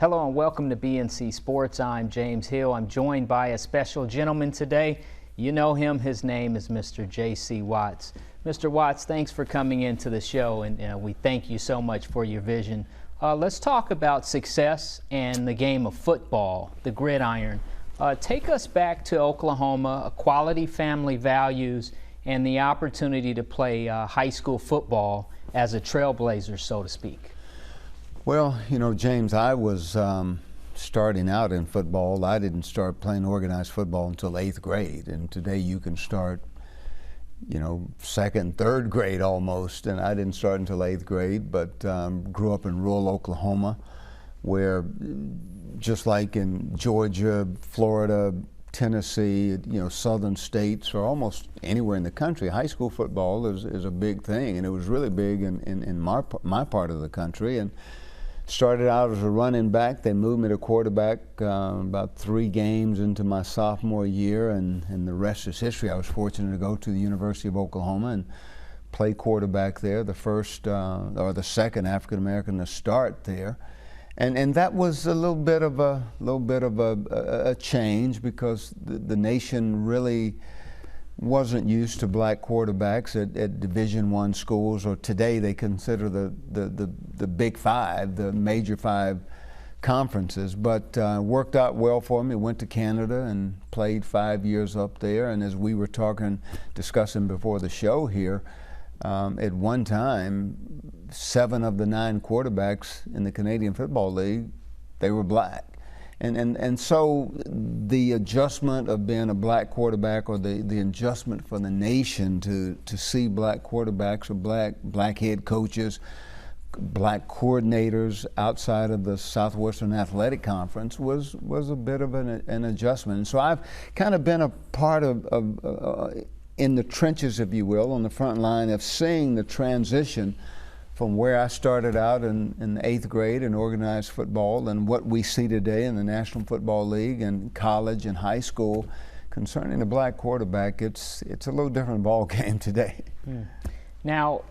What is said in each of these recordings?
Hello and welcome to BNC Sports. I'm James Hill. I'm joined by a special gentleman today. You know him. His name is Mr. J.C. Watts. Mr. Watts, thanks for coming into the show, and we thank you so much for your vision. Let's talk about success and the game of football, the gridiron. Take us back to Oklahoma, quality family values, and the opportunity to play high school football as a trailblazer, so to speak. Well, you know, James, I was starting out in football. I didn't start playing organized football until 8th grade, and today you can start, you know, 2nd, 3rd grade almost, and I didn't start until 8th grade, but grew up in rural Oklahoma, where just like in Georgia, Florida, Tennessee, you know, southern states, or almost anywhere in the country, high school football is a big thing, and it was really big in my part of the country. And started out as a running back. They moved me to quarterback about 3 games into my sophomore year, and the rest is history. I was fortunate to go to the University of Oklahoma and play quarterback there, the first or the second African American to start there. And that was a little bit of a change, because the nation really wasn't used to black quarterbacks at Division I schools, or today they consider the Big Five, the major 5 conferences. But worked out well for me. Went to Canada and played 5 years up there. And as we were discussing before the show here, at one time, 7 of the 9 quarterbacks in the Canadian Football League, they were black. And so the adjustment of being a black quarterback, or the adjustment for the nation to see black quarterbacks, or black head coaches, black coordinators outside of the Southwestern Athletic Conference was a bit of an adjustment. And so I've kind of been a part of in the trenches, if you will, on the front line of seeing the transition from where I started out in the 8th grade in organized football, and what we see today in the National Football League and college and high school concerning the black quarterback. It's a little different ball game today. Now,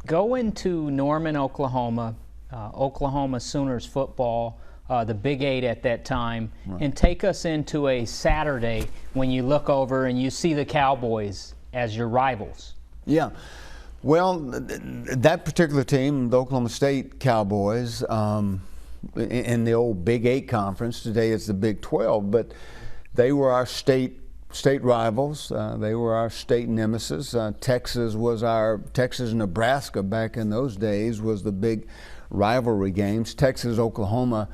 go into Norman, Oklahoma, Oklahoma Sooners football, the Big 8 at that time, right, and take us into a Saturday when you look over and you see the Cowboys as your rivals. Yeah. Well, that particular team, the Oklahoma State Cowboys, in the old Big 8 conference, today it's the Big 12, but they were our state rivals. They were our state nemesis. Texas and Nebraska back in those days was the big rivalry games. Texas, Oklahoma,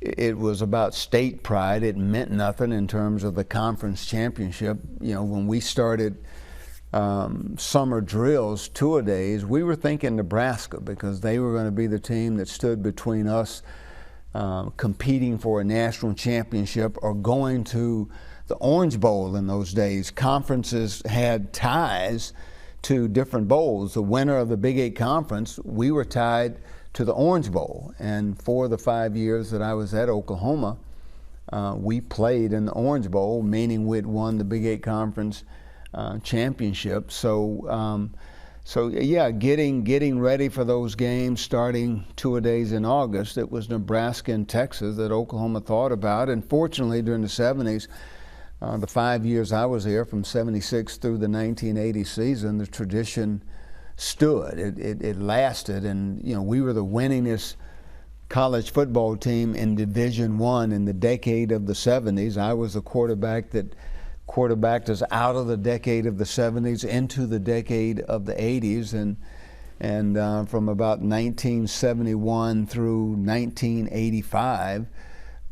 it was about state pride. It meant nothing in terms of the conference championship. You know, when we started summer drills, 2-a-days, we were thinking Nebraska, because they were going to be the team that stood between us competing for a national championship or going to the Orange Bowl. In those days, conferences had ties to different bowls. The winner of the Big 8 conference, we were tied to the Orange Bowl. And for the 5 years that I was at Oklahoma, we played in the Orange Bowl, meaning we'd won the Big 8 conference championship. So yeah, getting ready for those games, starting 2-a-days in August. It was Nebraska and Texas that Oklahoma thought about. And fortunately, during the 70s, the 5 years I was here, from 76 through the 1980 season, the tradition stood. It lasted, and you know, we were the winningest college football team in Division I in the decade of the 70s. I was the quarterback that quarterbacked us out of the decade of the 70s into the decade of the 80s, and from about 1971 through 1985,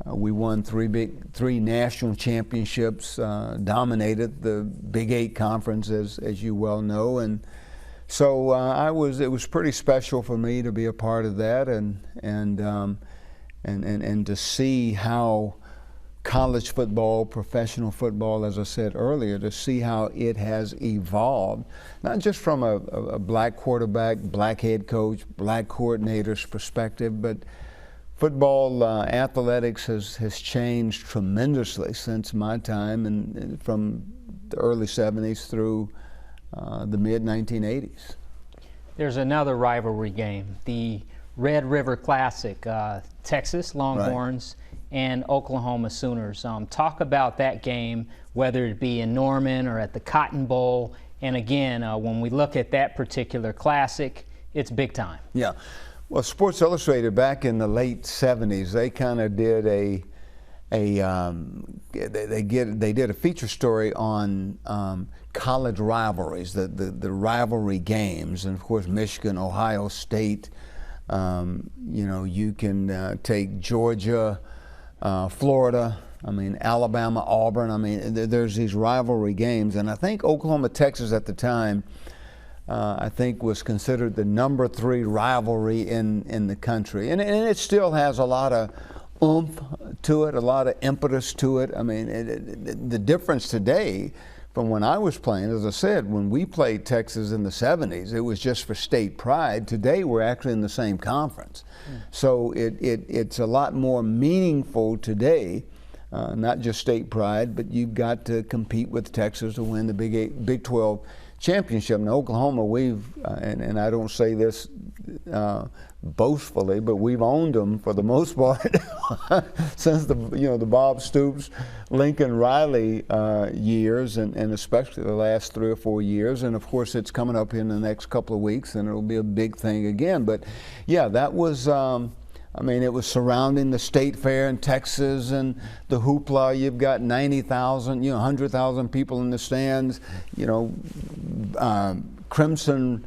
we won 3 national championships, dominated the Big 8 conference, as you well know, and so it was pretty special for me to be a part of that, and to see how college football, professional football, as I said earlier, to see how it has evolved, not just from a black quarterback, black head coach, black coordinator's perspective, but football athletics has changed tremendously since my time, and from the early 70s through the mid 1980s. There's another rivalry game, the Red River Classic, Texas Longhorns and Oklahoma Sooners. Talk about that game, whether it be in Norman or at the Cotton Bowl. And again, when we look at that particular classic, it's big time. Yeah. Well, Sports Illustrated back in the late 70s, they kind of did they did a feature story on college rivalries, the rivalry games, and of course Michigan, Ohio State. You can take Georgia, Florida. I mean, Alabama, Auburn. I mean, there's these rivalry games, and I think Oklahoma, Texas at the time, I think was considered the number 3 rivalry in the country, and it still has a lot of oomph to it, a lot of impetus to it. I mean, the difference today from when I was playing, as I said, when we played Texas in the 70s, it was just for state pride. Today, we're actually in the same conference, so it's a lot more meaningful today. Not just state pride, but you've got to compete with Texas to win the Big 12 championship. In Oklahoma, and I don't say this boastfully, but we've owned them for the most part since the Bob Stoops, Lincoln Riley years, and especially the last 3 or 4 years. And of course, it's coming up in the next couple of weeks, and it'll be a big thing again. But yeah, that was. I mean, it was surrounding the state fair in Texas and the hoopla. You've got 90,000, 100,000 people in the stands, crimson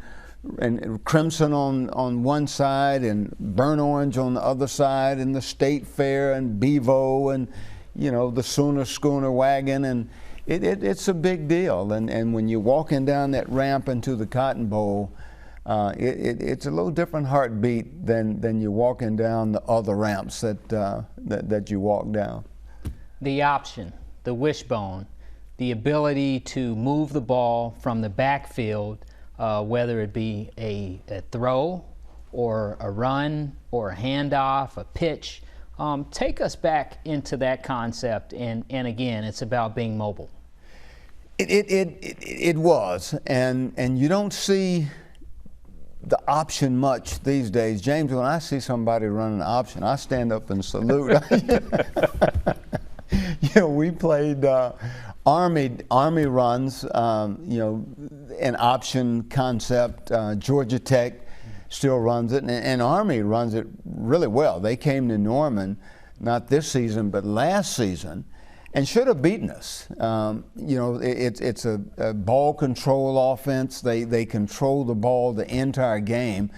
on one side and burnt orange on the other side, and the state fair and Bevo and, the Sooner Schooner wagon. And it's a big deal. And when you're walking down that ramp into the Cotton Bowl, it's a little different heartbeat than you're walking down the other ramps that you walk down. The option, the wishbone, the ability to move the ball from the backfield, whether it be a throw or a run or a handoff, a pitch. Take us back into that concept, and again, it's about being mobile. It was, and you don't see the option much these days. James, when I see somebody run an option, I stand up and salute. We played Army runs, an option concept. Georgia Tech still runs it, and Army runs it really well. They came to Norman, not this season, but last season, and should have beaten us. It's a ball control offense. They control the ball the entire game,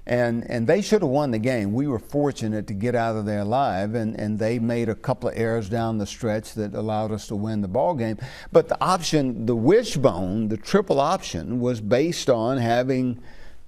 and they should have won the game. We were fortunate to get out of there alive, and they made a couple of errors down the stretch that allowed us to win the ball game. But the option, the wishbone, the triple option, was based on having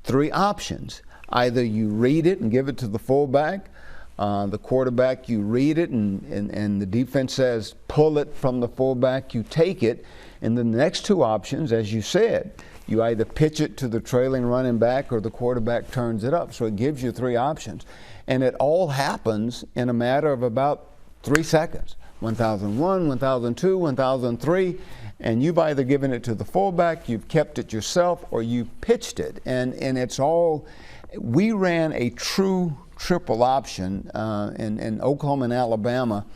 3 options. Either you read it and give it to the fullback, the quarterback, you read it, and the defense says pull it from the fullback, you take it, and then the next 2 options, as you said, you either pitch it to the trailing running back or the quarterback turns it up. So it gives you 3 options. And it all happens in a matter of about 3 seconds. 1001, 1002, 1003, and you've either given it to the fullback, you've kept it yourself, or you pitched it. And it's all, we ran a true triple option in Oklahoma and Alabama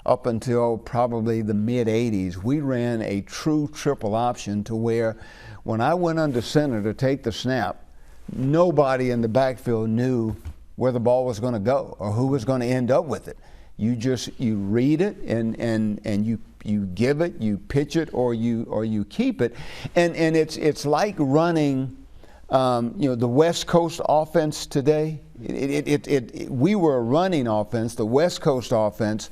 up until probably the mid-'80s. We ran a true triple option to where when I went under center to take the snap, nobody in the backfield knew where the ball was going to go or who was going to end up with it. You read it and you give it, you pitch it, or you keep it, and it's like running the West Coast offense today. We were a running offense. The West Coast offense,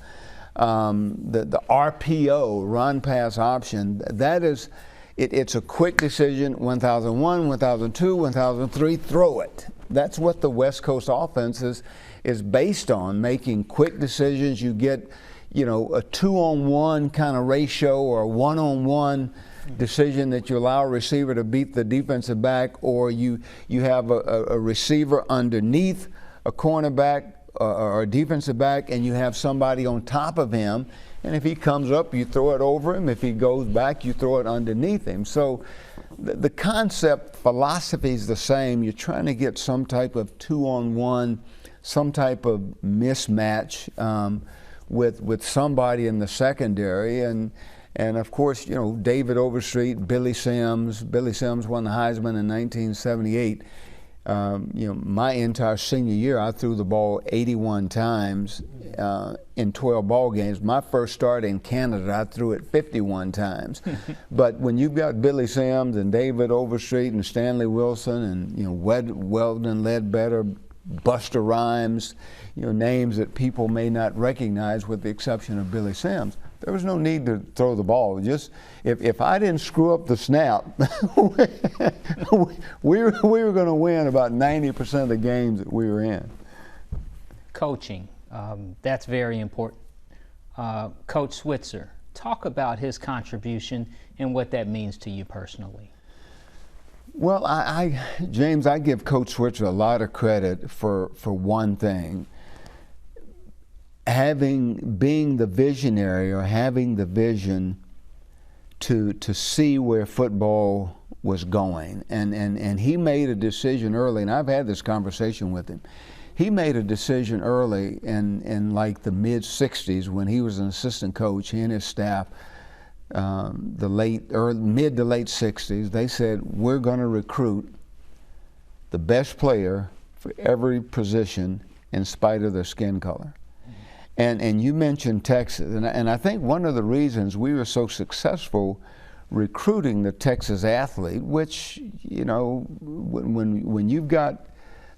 the RPO, run pass option, that is, it's a quick decision. 1001, 1002, 1003, throw it. That's what the West Coast offense is based on, making quick decisions. You get, a 2-on-1 kind of ratio or a 1-on-1 decision that you allow a receiver to beat the defensive back, or you have a receiver underneath a cornerback or a defensive back, and you have somebody on top of him, and if he comes up, you throw it over him. If he goes back, you throw it underneath him. So the concept philosophy is the same. You're trying to get some type of 2-on-1, some type of mismatch with somebody in the secondary, and of course, you know, David Overstreet, Billy Sims. Billy Sims won the Heisman in 1978. You know, my entire senior year, I threw the ball 81 times in 12 ball games. My first start in Canada, I threw it 51 times. But when you've got Billy Sims and David Overstreet and Stanley Wilson and, you know, Weldon Ledbetter, Buster Rhymes, you know, names that people may not recognize with the exception of Billy Sims, there was no need to throw the ball. Just if I didn't screw up the snap, we were going to win about 90% of the games that we were in. Coaching, that's very important. Coach Switzer, talk about his contribution and what that means to you personally. Well, James, I give Coach Switzer a lot of credit for one thing. Being the visionary, or having the vision to see where football was going. And he made a decision early, and I've had this conversation with him. He made a decision early in like the mid-'60s when he was an assistant coach, he and his staff, mid to late '60s, they said, we're going to recruit the best player for every position in spite of their skin color. And you mentioned Texas, and I think one of the reasons we were so successful recruiting the Texas athlete, which, you know, when you've got,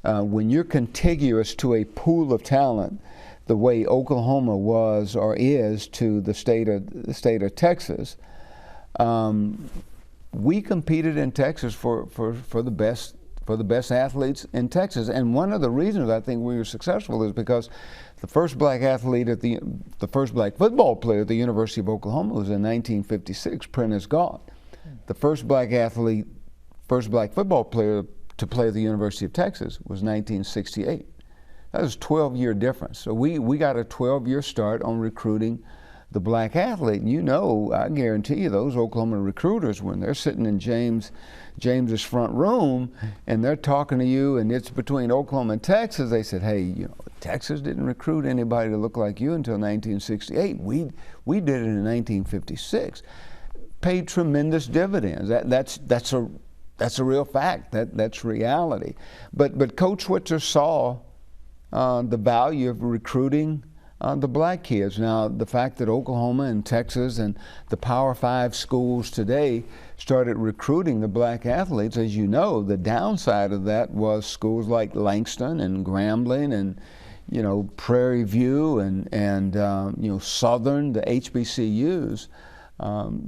when you're contiguous to a pool of talent, the way Oklahoma was or is to the state of Texas, we competed in Texas for the best athletes in Texas. And one of the reasons I think we were successful is because the first black athlete the first black football player at the University of Oklahoma was in 1956, Prentice Gaunt. The first black football player to play at the University of Texas was 1968. That was a 12-year difference. So we got a 12-year start on recruiting the black athlete. And you know, I guarantee you, those Oklahoma recruiters, when they're sitting in James's front room and they're talking to you, and it's between Oklahoma and Texas, they said, hey, you know, Texas didn't recruit anybody to look like you until 1968. We did it in 1956. Paid tremendous dividends. That's a real fact. That's reality. But Coach Switzer saw the value of recruiting the black kids. Now, the fact that Oklahoma and Texas and the Power 5 schools today started recruiting the black athletes, as you know, the downside of that was schools like Langston and Grambling and, you know, Prairie View and you know, Southern, the HBCUs.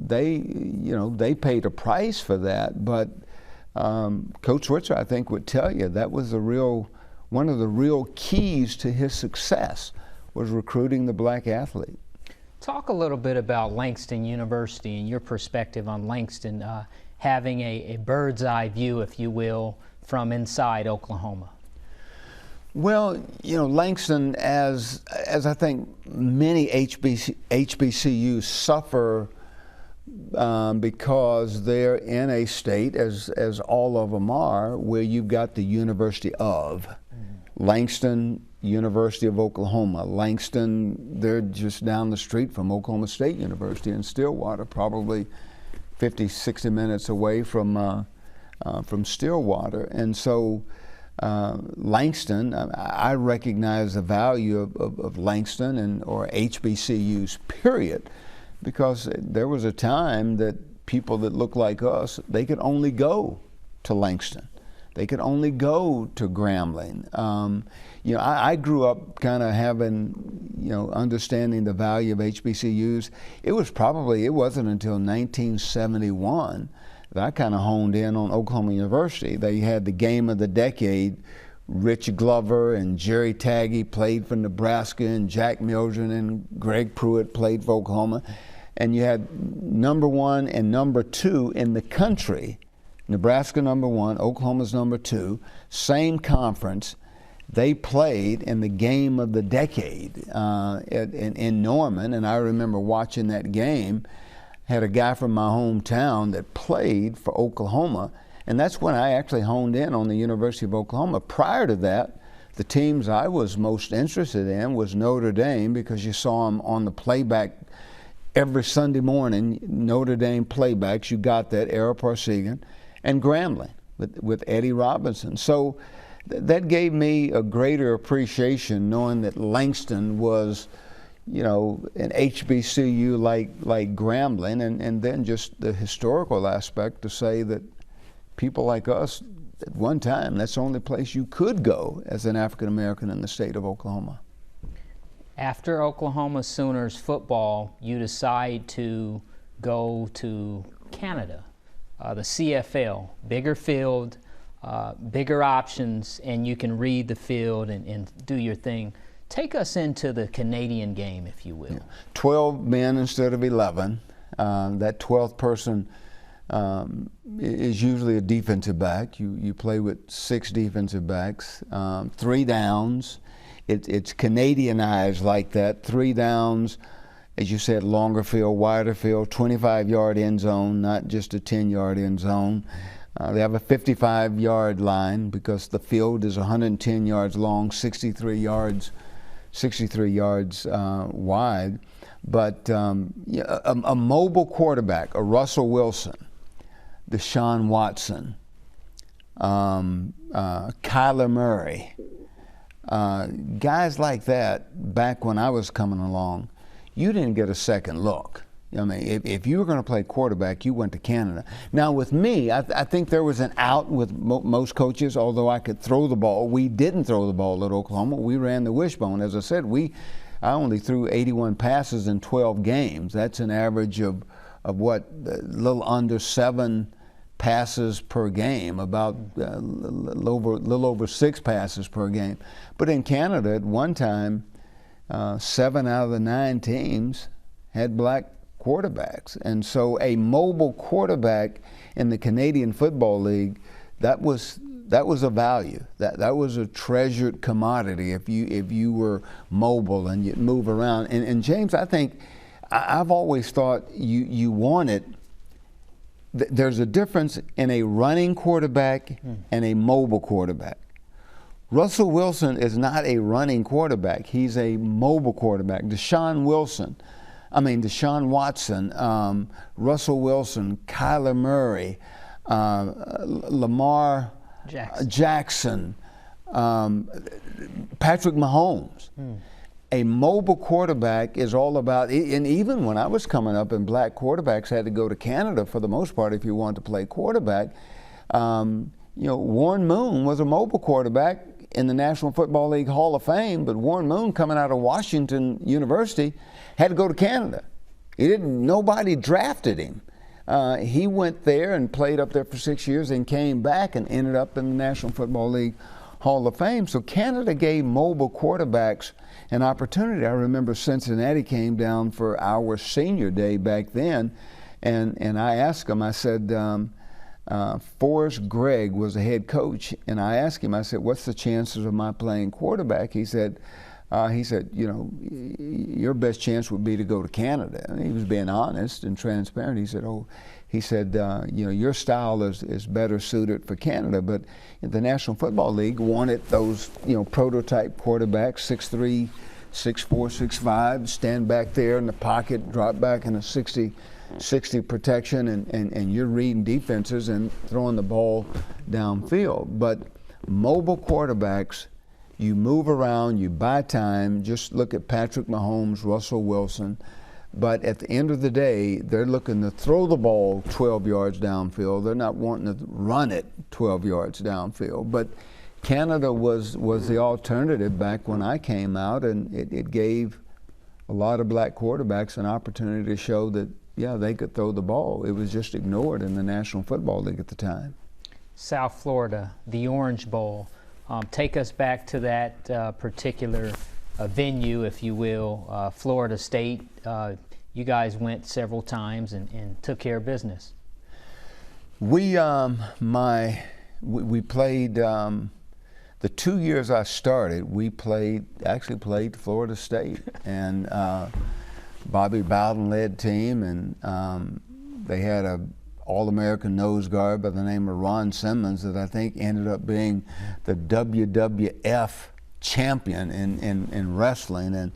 They paid a price for that. But Coach Switzer, I think, would tell you that was one of the real keys to his success was recruiting the black athlete. Talk a little bit about Langston University and your perspective on Langston having a bird's eye view, if you will, from inside Oklahoma. Well, you know, Langston, as I think many HBCUs suffer because they're in a state, as all of them are, where you've got the University of Langston, University of Oklahoma. Langston, they're just down the street from Oklahoma State University in Stillwater, probably 50, 60 minutes away from Stillwater. And so Langston, I recognize the value of Langston or HBCUs, period, because there was a time that people that looked like us, they could only go to Langston. They could only go to Grambling. You know, I grew up kind of having, you know, understanding the value of HBCUs. It wasn't until 1971 that I kind of honed in on Oklahoma University. They had the game of the decade. Rich Glover and Jerry Taggy played for Nebraska, and Jack Mildren and Greg Pruitt played for Oklahoma. And you had number 1 and number 2 in the country. Nebraska number 1, Oklahoma's number 2, same conference. They played in the game of the decade in Norman, and I remember watching that game. had a guy from my hometown that played for Oklahoma, and that's when I actually honed in on the University of Oklahoma. Prior to that, the teams I was most interested in was Notre Dame, because you saw them on the playback every Sunday morning, Notre Dame playbacks. You got that, Ara Parsegan, and Grambling with Eddie Robinson. So that gave me a greater appreciation knowing that Langston was, you know, an HBCU like Grambling, and then just the historical aspect to say that people like us, at one time, that's the only place you could go as an African American in the state of Oklahoma. After Oklahoma Sooners football, you decide to go to Canada, the CFL, bigger field, bigger options, and you can read the field and do your thing. Take us into the Canadian game, if you will. Yeah. 12 men instead of 11. That 12th person is usually a defensive back. You play with 6 defensive backs, 3 downs. It's Canadianized like that. 3 downs, as you said, longer field, wider field, 25-yard end zone, not just a 10-yard end zone. They have a 55-yard line because the field is 110 yards long, 63 yards wide. But a mobile quarterback, a Russell Wilson, Deshaun Watson, Kyler Murray, guys like that, back when I was coming along, you didn't get a second look. I mean, if you were going to play quarterback, you went to Canada. Now, with me, I think there was an out with most coaches, although I could throw the ball. We didn't throw the ball at Oklahoma. We ran the wishbone. As I said, I only threw 81 passes in 12 games. That's an average of what, a little under 7 passes per game, about a little over 6 passes per game. But in Canada, at one time, 7 out of the 9 teams had black quarterbacks. And so a mobile quarterback in the Canadian Football League, that was a value. That was a treasured commodity if you were mobile and you'd move around. And James, I think, I've always thought you wanted, there's a difference in a running quarterback and a mobile quarterback. Russell Wilson is not a running quarterback. He's a mobile quarterback. Deshaun Watson, Russell Wilson, Kyler Murray, Lamar Jackson, Patrick Mahomes. A mobile quarterback is all about, and even when I was coming up and black quarterbacks had to go to Canada for the most part if you wanted to play quarterback, Warren Moon was a mobile quarterback in the National Football League Hall of Fame, but Warren Moon, coming out of Washington University, had to go to Canada. Nobody drafted him. He went there and played up there for 6 years and came back and ended up in the National Football League Hall of Fame. So Canada gave mobile quarterbacks an opportunity. I remember Cincinnati came down for our senior day back then, and I asked him, I said, Forrest Gregg was the head coach, and I asked him, I said, what's the chances of my playing quarterback? He said, your best chance would be to go to Canada. And he was being honest and transparent. He said, your style is better suited for Canada. But the National Football League wanted those, prototype quarterbacks, 6'3", 6'4", 6'5", stand back there in the pocket, drop back in a 60 protection, and you're reading defenses and throwing the ball downfield. But mobile quarterbacks, you move around, you buy time. Just look at Patrick Mahomes, Russell Wilson. But at the end of the day, they're looking to throw the ball 12 yards downfield. They're not wanting to run it 12 yards downfield. But Canada was the alternative back when I came out, and it gave a lot of black quarterbacks an opportunity to show that, yeah, they could throw the ball. It was just ignored in the National Football League at the time. South Florida, the Orange Bowl. Take us back to that particular venue, if you will, Florida State. You guys went several times and took care of business. We played the 2 years I started. We actually played Florida State, and Bobby Bowden-led team, and they had a All-American nose guard by the name of Ron Simmons that I think ended up being the WWF champion in wrestling. And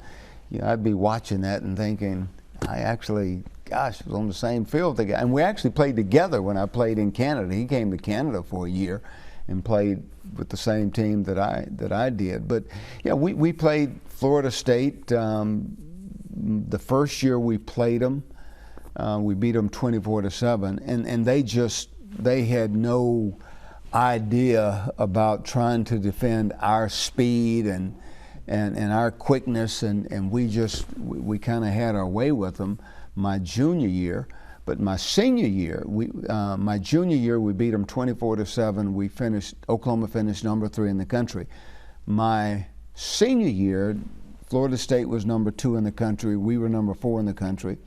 I'd be watching that and thinking, I actually, gosh, was on the same field with the guy. And we actually played together when I played in Canada. He came to Canada for a year and played with the same team that I did. But yeah, we played Florida State. The first year we played them, we beat them 24-7, and they had no idea about trying to defend our speed and our quickness, and we kind of had our way with them my junior year. But my senior year, my junior year, we beat them 24-7. Oklahoma finished number 3 in the country. My senior year, Florida State was number 2 in the country. We were number 4 in the country.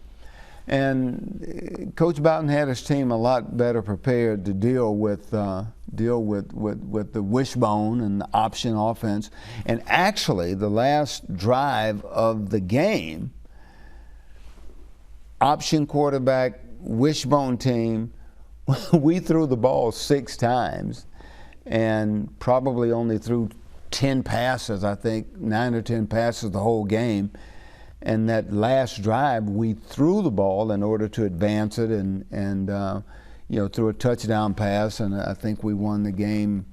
And Coach Bowden had his team a lot better prepared to deal with the wishbone and the option offense. And actually, the last drive of the game, option quarterback, wishbone team, we threw the ball 6 times and probably only threw 10 passes, I think, 9 or 10 passes the whole game. And that last drive, we threw the ball in order to advance it and threw a touchdown pass, and I think we won the game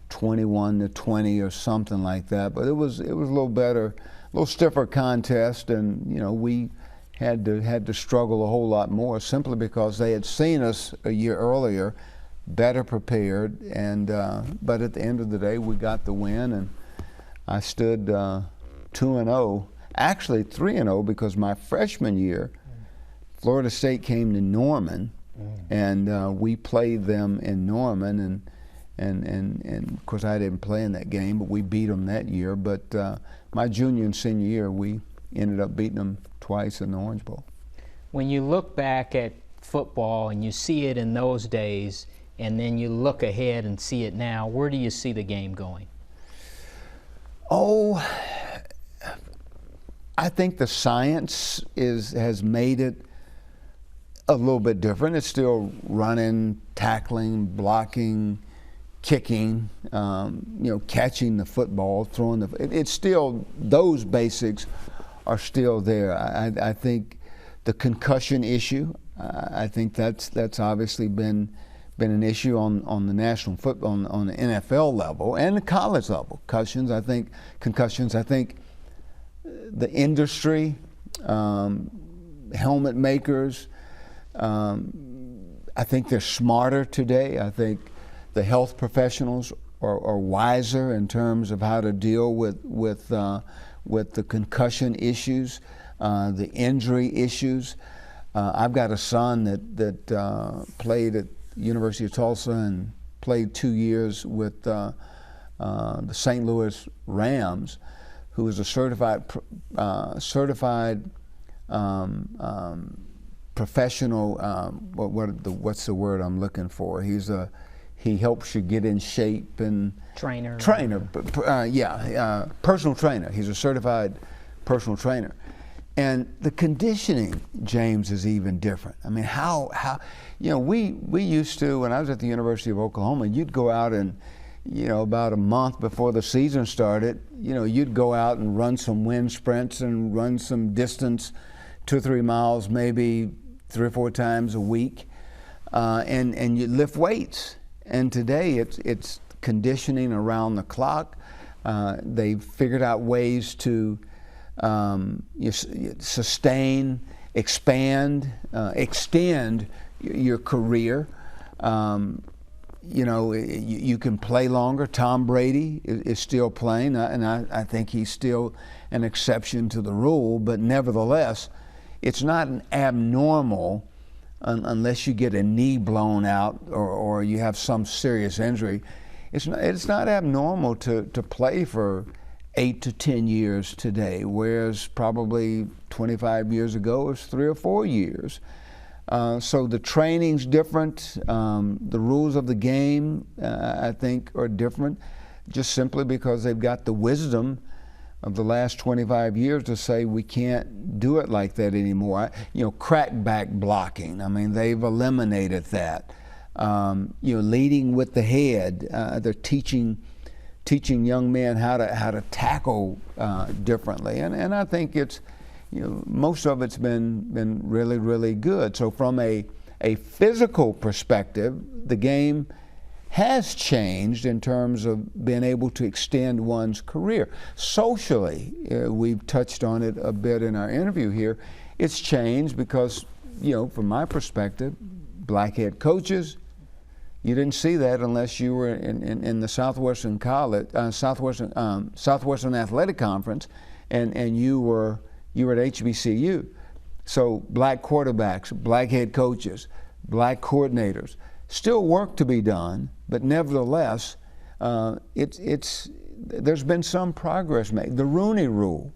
21-20 or something like that. But it was a little better, a little stiffer contest, and we had to struggle a whole lot more simply because they had seen us a year earlier, better prepared, and but at the end of the day, we got the win, and I stood 2-0. Actually 3-0, because my freshman year, Florida State came to Norman, and we played them in Norman, and of course I didn't play in that game, but we beat them that year. But my junior and senior year, we ended up beating them twice in the Orange Bowl. When you look back at football and you see it in those days, and then you look ahead and see it now, where do you see the game going? Oh, I think the science has made it a little bit different. It's still running, tackling, blocking, kicking, catching the football, throwing it's still, those basics are still there. I think the concussion issue, I think that's obviously been an issue on the national football, on the NFL level and the college level. Concussions, I think the industry, helmet makers, I think they're smarter today. I think the health professionals are wiser in terms of how to deal with the concussion issues, the injury issues. I've got a son that played at University of Tulsa and played 2 years with the St. Louis Rams, who is a certified professional. What's the word I'm looking for? He helps you get in shape and Trainer. Personal trainer. He's a certified personal trainer, and the conditioning, James, is even different. I mean, how we used to, when I was at the University of Oklahoma, you'd go out and about a month before the season started, you'd go out and run some wind sprints and run some distance, 2 or 3 miles, maybe 3 or 4 times a week, and you lift weights. And today it's conditioning around the clock. They've figured out ways to sustain, expand, extend your career. You can play longer. Tom Brady is still playing, and I think he's still an exception to the rule, but nevertheless, it's not an abnormal, unless you get a knee blown out or you have some serious injury, it's not abnormal to play for 8 to 10 years today, whereas probably 25 years ago it was 3 or 4 years. So the training's different. The rules of the game, I think, are different, just simply because they've got the wisdom of the last 25 years to say we can't do it like that anymore. Crackback blocking. I mean, they've eliminated that. Leading with the head. They're teaching young men how to tackle differently, and I think it's most of it's been really, really good. So from a physical perspective, the game has changed in terms of being able to extend one's career. Socially, we've touched on it a bit in our interview here. It's changed because, from my perspective, black head coaches, you didn't see that unless you were in the Southwestern Athletic Conference, and you were at HBCU. So black quarterbacks, black head coaches, black coordinators. Still work to be done, but nevertheless, there's been some progress made. The Rooney Rule,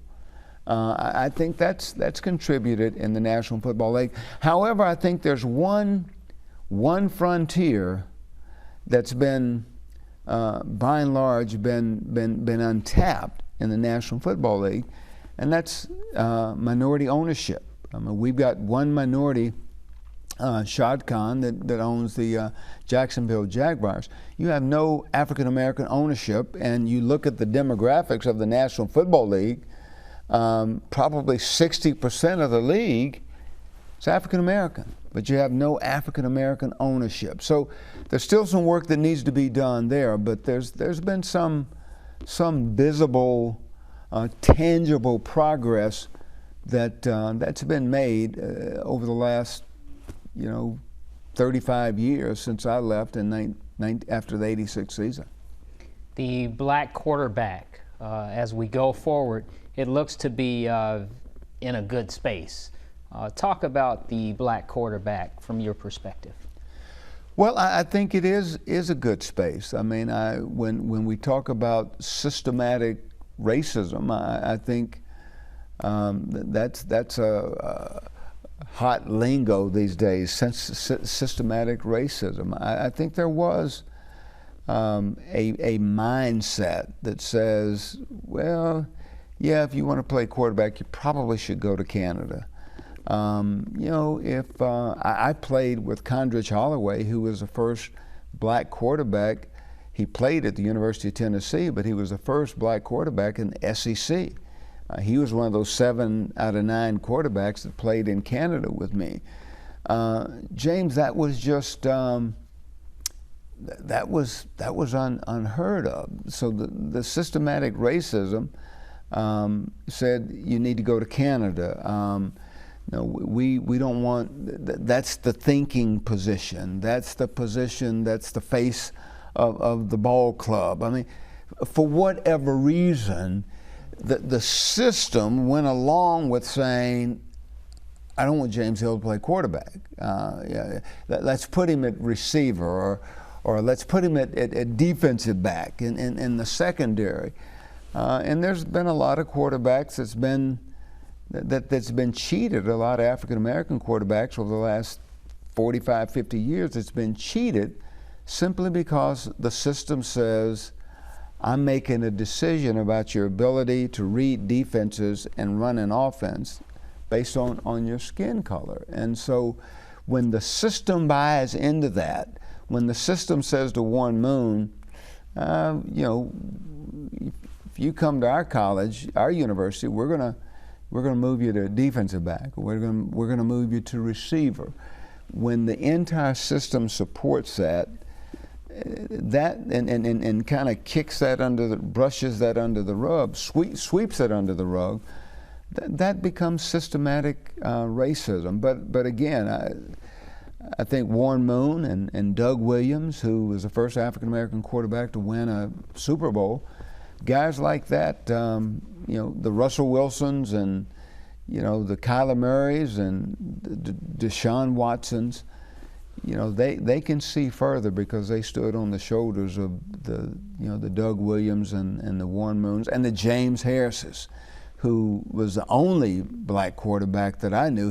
I think that's contributed in the National Football League. However, I think there's one frontier that's been, by and large, been untapped in the National Football League, and that's minority ownership. I mean, we've got one minority, Shad Khan, that owns the Jacksonville Jaguars. You have no African American ownership, and you look at the demographics of the National Football League, probably 60% of the league is African American, but you have no African American ownership. So there's still some work that needs to be done there, but there's been some visible, tangible progress that's been made over the last 35 years since I left after the '86 season. The black quarterback, as we go forward, it looks to be in a good space. Talk about the black quarterback from your perspective. Well, I think it is a good space. I mean, when we talk about systematic racism, I think that's a hot lingo these days, systematic racism. I think there was a mindset that says, well, yeah, if you want to play quarterback, you probably should go to Canada. If I played with Condrich Holloway, who was the first black quarterback. He played at the University of Tennessee, but he was the first black quarterback in the SEC. He was one of those 7 out of 9 quarterbacks that played in Canada with me. James, that was just that was unheard of. So the systematic racism said you need to go to Canada. No, we don't want. That's the thinking position. That's the position. That's the face of the ball club. I mean, for whatever reason, the system went along with saying, I don't want James Hill to play quarterback. Let's put him at receiver, or let's put him at defensive back in the secondary. And there's been a lot of quarterbacks that's been cheated. A lot of African American quarterbacks over the last 45, 50 years, it's been cheated simply because the system says, I'm making a decision about your ability to read defenses and run an offense based on your skin color. And so when the system buys into that, when the system says to Warren Moon, if you come to our college, our university, we're gonna move you to defensive back. We're gonna move you to receiver. When the entire system supports that and kind of kicks that brushes that under the rug, sweeps it under the rug, that becomes systematic racism. But again, I think Warren Moon and Doug Williams, who was the first African American quarterback to win a Super Bowl, guys like that, the Russell Wilsons and the Kyler Murrays and the Deshaun Watsons, they can see further because they stood on the shoulders of the Doug Williams and the Warren Moons and the James Harrises, who was the only black quarterback that I knew.